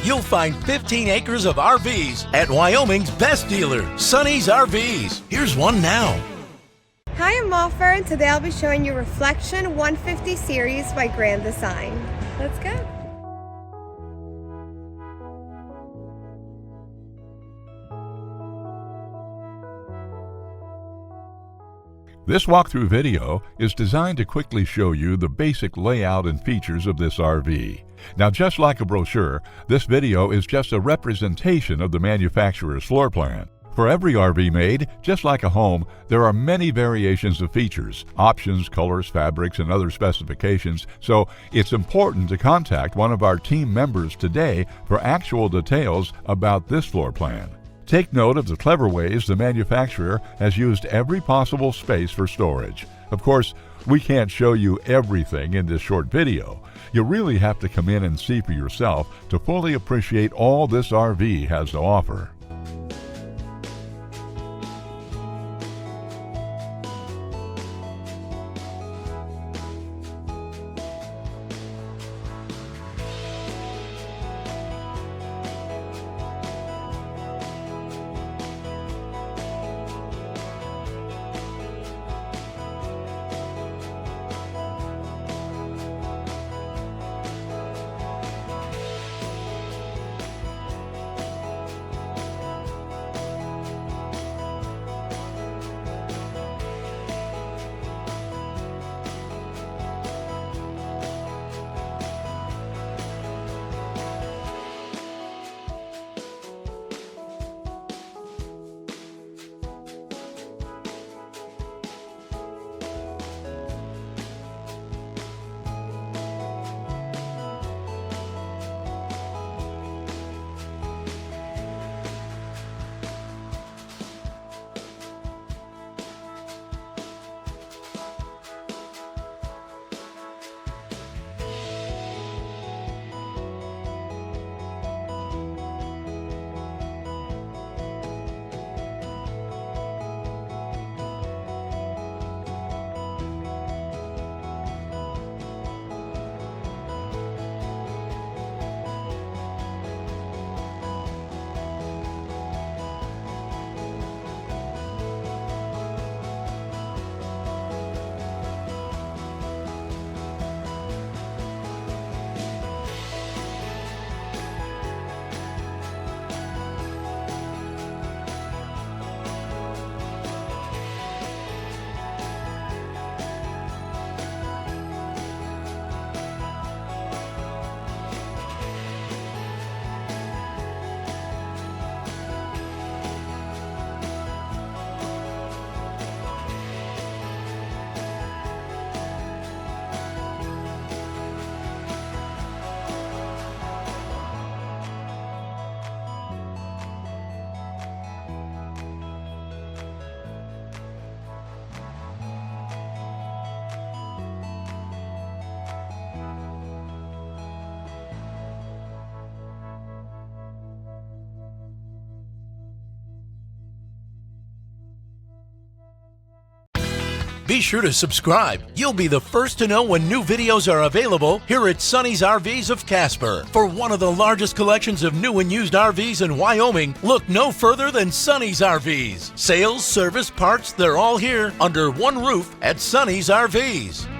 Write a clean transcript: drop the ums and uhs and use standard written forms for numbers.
you'll find 15 acres of RVs at Wyoming's best dealer, Sonny's RVs. Here's one now. Hi, I'm Malfer, and today I'll be showing you Reflection 150 Series by Grand Design. Let's go. This walkthrough video is designed to quickly show you the basic layout and features of this RV. Now, just like a brochure, this video is just a representation of the manufacturer's floor plan. For every RV made, just like a home, there are many variations of features, options, colors, fabrics, and other specifications, so it's important to contact one of our team members today for actual details about this floor plan. Take note of the clever ways the manufacturer has used every possible space for storage. Of course, we can't show you everything in this short video. You really have to come in and see for yourself to fully appreciate all this RV has to offer. Be sure to subscribe. You'll be the first to know when new videos are available here at Sonny's RVs of Casper. For one of the largest collections of new and used RVs in Wyoming, look no further than Sonny's RVs. Sales, service, parts, they're all here under one roof at Sonny's RVs.